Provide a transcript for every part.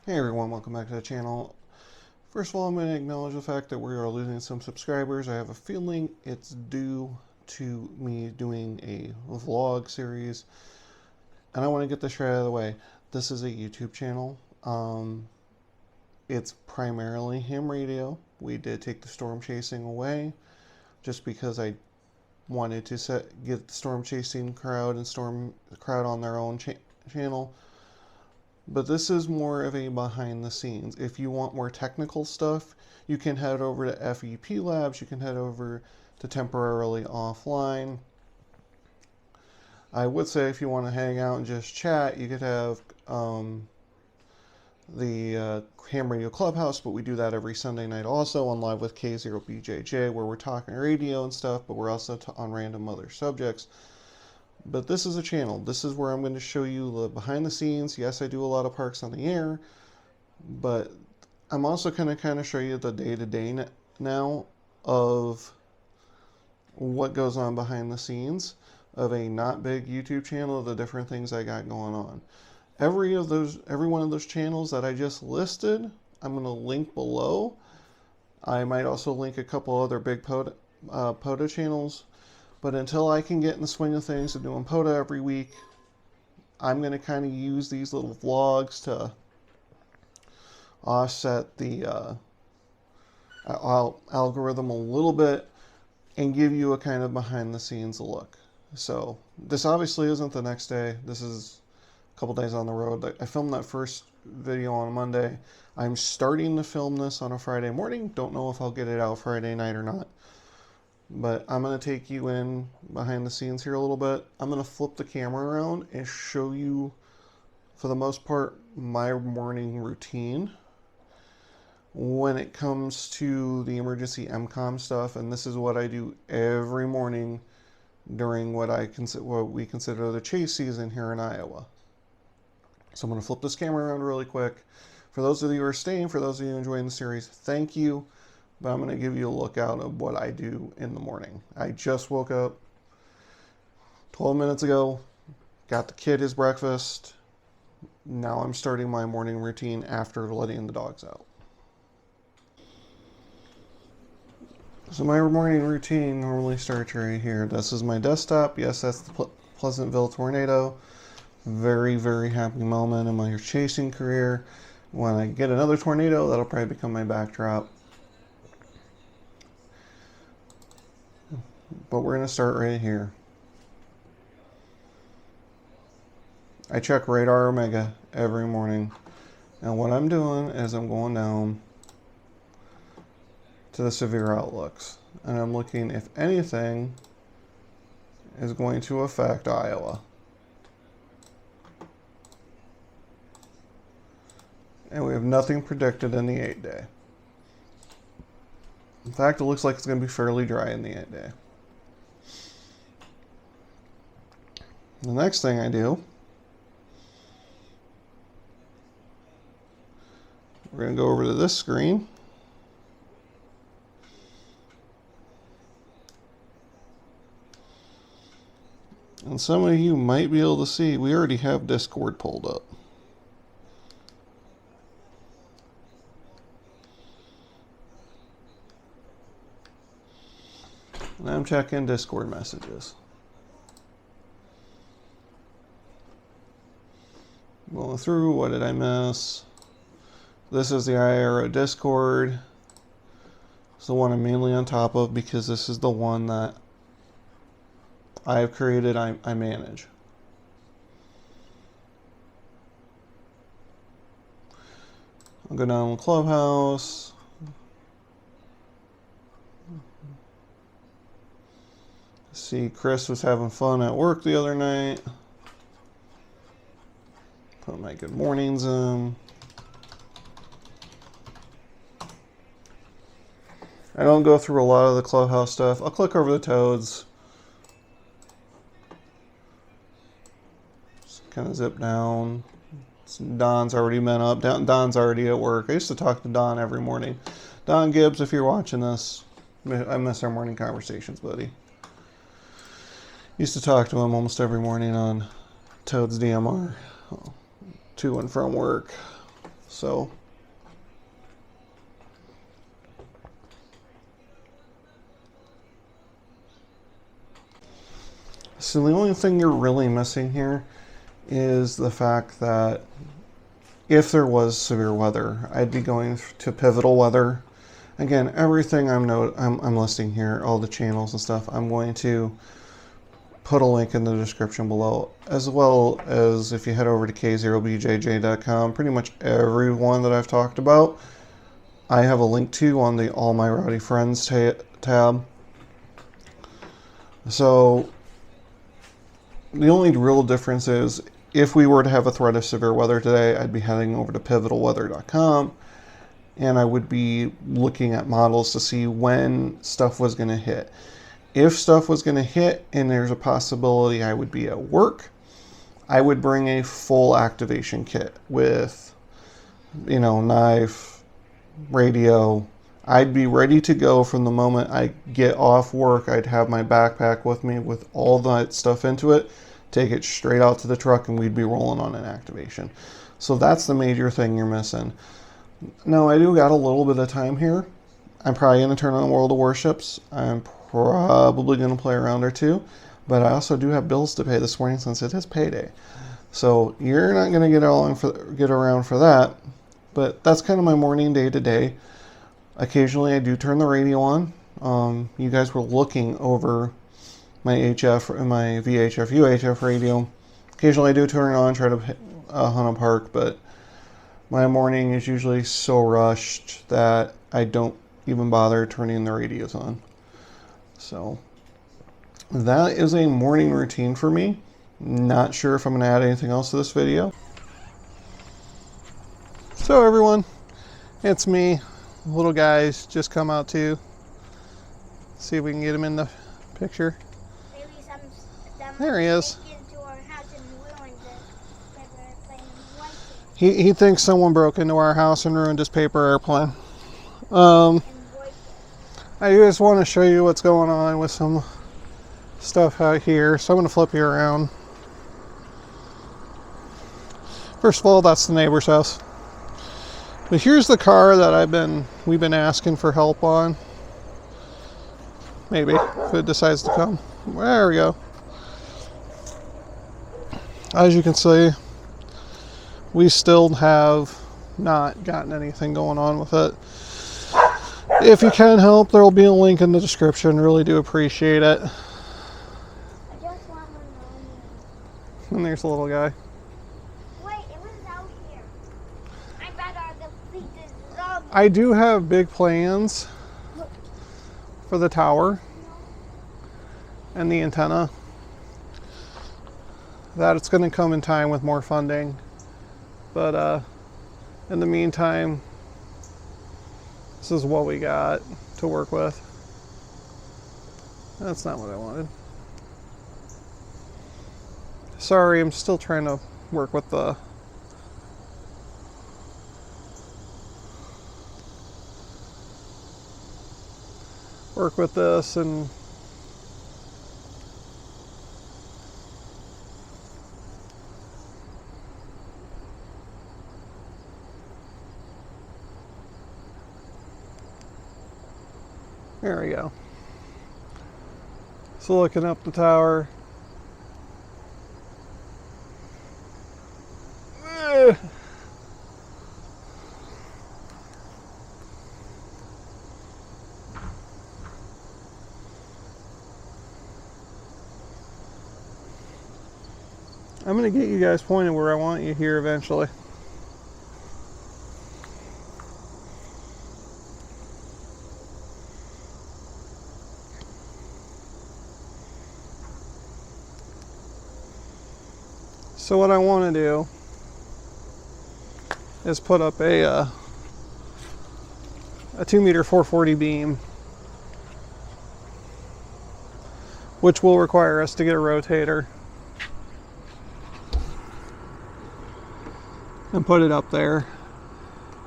Hey everyone, welcome back to the channel. First of all, I'm going to acknowledge the fact that we are losing some subscribers. I have a feeling it's due to me doing a vlog series, and I want to get this right out of the way. This is a YouTube channel. It's primarily ham radio. We did take the storm chasing away just because I wanted to get the storm chasing crowd and storm crowd on their own channel. But this is more of a behind the scenes. If you want more technical stuff, you can head over to FEP Labs. You can head over to Temporarily Offline. I would say if you want to hang out and just chat, you could have the Ham Radio Clubhouse, but we do that every Sunday night also on Live with K0BJJ, where we're talking radio and stuff, but we're also on random other subjects. But this is a channel. This is where I'm going to show you the behind the scenes. Yes, I do a lot of parks on the air, but I'm also going to kind of show you the day-to-day now of what goes on behind the scenes of a not big YouTube channel, the different things I got going on. Every one of those channels that I just listed, I'm going to link below. I might also link a couple other big POTA channels. But until I can get in the swing of things of doing POTA every week, I'm going to kind of use these little vlogs to offset the algorithm a little bit and give you a kind of behind the scenes look. So this obviously isn't the next day. This is a couple days on the road. I filmed that first video on Monday. I'm starting to film this on a Friday morning. Don't know if I'll get it out Friday night or not. But I'm going to take you in behind the scenes here a little bit. I'm going to flip the camera around and show you, for the most part, my morning routine when it comes to the emergency MCOM stuff. And this is what I do every morning during what we consider the chase season here in Iowa. So I'm going to flip this camera around really quick. For those of you who are staying, for those of you enjoying the series, thank you. But I'm going to give you a look out of what I do in the morning. I just woke up 12 minutes ago, got the kid his breakfast. Now I'm starting my morning routine after letting the dogs out. So my morning routine normally starts right here. This is my desktop. Yes, that's the Pleasantville tornado. Very, very happy moment in my chasing career. When I get another tornado, that'll probably become my backdrop. But we're going to start right here. I check Radar Omega every morning. And what I'm doing is I'm going down to the severe outlooks. And I'm looking if anything is going to affect Iowa. And we have nothing predicted in the 8-day. In fact, it looks like it's going to be fairly dry in the 8-day. The next thing I do, we're going to go over to this screen. And some of you might be able to see, we already have Discord pulled up. And I'm checking Discord messages. Going through, what did I miss? This is the IRO Discord. It's the one I'm mainly on top of because this is the one that I've created, I manage. I'll go down to Clubhouse. See, Chris was having fun at work the other night. Put my good mornings in. I don't go through a lot of the Clubhouse stuff. I'll click over the toads. Just kind of zip down. Don's already been up. Don's already at work. I used to talk to Don every morning. Don Gibbs, if you're watching this, I miss our morning conversations, buddy. Used to talk to him almost every morning on Toad's DMR. To and from work. So the only thing you're really missing here is the fact that if there was severe weather, I'd be going to pivotal weather. Again, everything I'm listing here, all the channels and stuff, I'm going to put a link in the description below, as well as if you head over to k0bjj.com, pretty much every one that I've talked about, I have a link to on the All My Rowdy Friends tab. So the only real difference is if we were to have a threat of severe weather today, I'd be heading over to pivotalweather.com and I would be looking at models to see when stuff was going to hit. If stuff was going to hit and there's a possibility I would be at work, I would bring a full activation kit with, you know, knife, radio. I'd be ready to go from the moment I get off work. I'd have my backpack with me with all that stuff into it, take it straight out to the truck, and we'd be rolling on an activation. So that's the major thing you're missing. Now, I do got a little bit of time here. I'm probably going to turn on World of Warships. I'm probably going to play a round or two, but I also do have bills to pay this morning since it is payday. So you're not going to get around for that, but that's kind of my morning day to day. Occasionally I do turn the radio on. You guys were looking over my HF and my VHF UHF radio. Occasionally I do turn it on, try to hunt a park, but my morning is usually so rushed that I don't even bother turning the radios on. So that is a morning routine for me. Not sure if I'm going to add anything else to this video. So everyone, it's me. Little guy's just come out too. See if we can get him in the picture. There he is. He thinks someone broke into our house and ruined his paper airplane. I just want to show you what's going on with some stuff out here. So I'm going to flip you around. First of all, that's the neighbor's house. But here's the car that we've been asking for help on. Maybe, if it decides to come. There we go. As you can see, we still have not gotten anything going on with it. If you can help, there will be a link in the description. Really do appreciate it. I just want one. And there's the little guy. Wait, it was out here. I better defeat this zombie. I do have big plans for the tower and the antenna. That it's going to come in time with more funding. But in the meantime, this is what we got to work with. That's not what I wanted. Sorry, I'm still trying to work with this and there we go. So looking up the tower. I'm going to get you guys pointed where I want you here eventually. So what I want to do is put up a 2-meter 440 beam, which will require us to get a rotator and put it up there.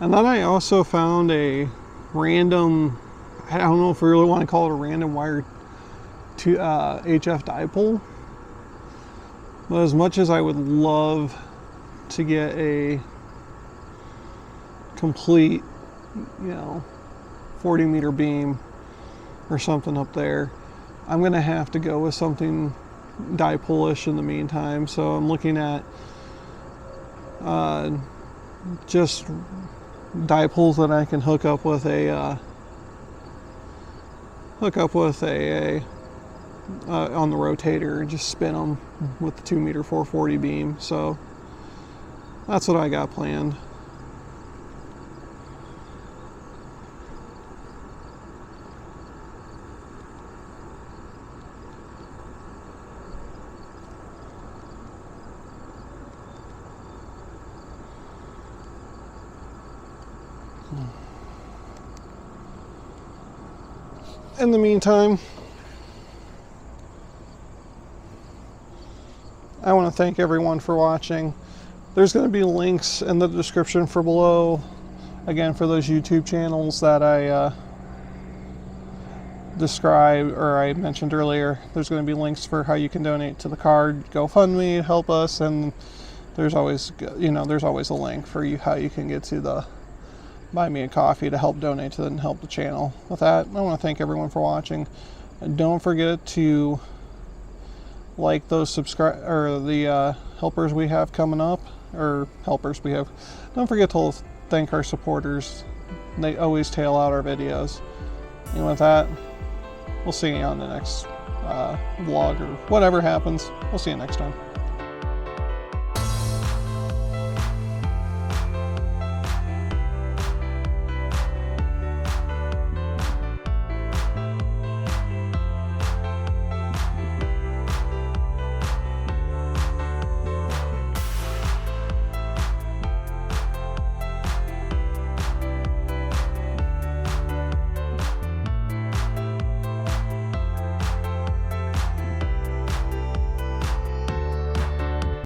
And then I also found a random, I don't know if we really want to call it a random wire to HF dipole. But as much as I would love to get a complete, 40-meter beam or something up there, I'm going to have to go with something dipole-ish in the meantime. So I'm looking at just dipoles that I can hook up with a on the rotator and just spin them with the 2-meter 440 beam. So that's what I got planned. In the meantime, I want to thank everyone for watching. There's going to be links in the description for below, again, for those YouTube channels that I described or I mentioned earlier. There's going to be links for how you can donate to the card GoFundMe, help us, and there's always a link for how you can get to the Buy Me a Coffee to help donate to it and help the channel. With that, I want to thank everyone for watching. And don't forget to like those the helpers we have coming up, or helpers we have. Don't forget to thank our supporters. They always tail out our videos. And with that, we'll see you on the next vlog or whatever happens. We'll see you next time.